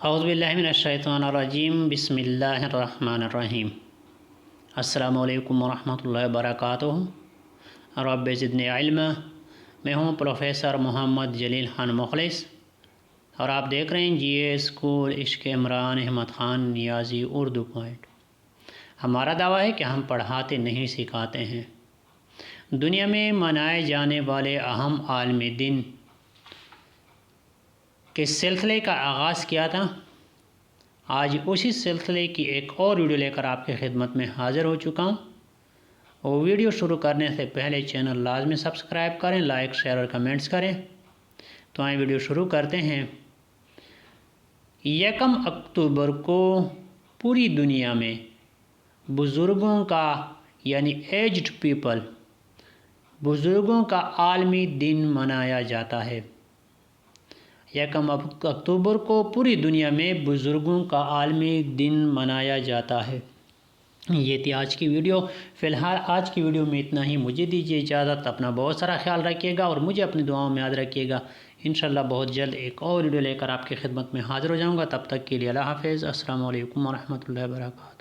اعوذ باللہ من الشیطان الرجیم، بسم اللہ الرحمن الرحیم۔ السلام علیکم ورحمۃ اللہ وبرکاتہ۔ رب زدنی علما۔ میں ہوں پروفیسر محمد جلیل خان مخلص، اور آپ دیکھ رہے ہیں جی اے اسکول عشق عمران احمد خان نیازی اردو پوائنٹ۔ ہمارا دعویٰ ہے کہ ہم پڑھاتے نہیں سکھاتے ہیں۔ دنیا میں منائے جانے والے اہم عالمی دن کے سلسلے کا آغاز کیا تھا۔ آج اسی سلسلے کی ایک اور ویڈیو لے کر آپ کی خدمت میں حاضر ہو چکا ہوں۔ وہ ویڈیو شروع کرنے سے پہلے چینل لازمی سبسکرائب کریں، لائک شیئر اور کمنٹس کریں۔ تو آئیں ویڈیو شروع کرتے ہیں۔ 1 اکتوبر کو پوری دنیا میں بزرگوں کا یعنی ایجڈ پیپل بزرگوں کا عالمی دن منایا جاتا ہے۔ 1 اکتوبر کو پوری دنیا میں بزرگوں کا عالمی دن منایا جاتا ہے۔ یہ تھی آج کی ویڈیو۔ فی الحال آج کی ویڈیو میں اتنا ہی۔ مجھے دیجیے اجازت۔ اپنا بہت سارا خیال رکھیے گا اور مجھے اپنی دعاؤں میں یاد رکھیے گا۔ انشاءاللہ بہت جلد ایک اور ویڈیو لے کر آپ کی خدمت میں حاضر ہو جاؤں گا۔ تب تک کے لیے اللہ حافظ۔ السلام علیکم ورحمۃ اللہ وبرکاتہ۔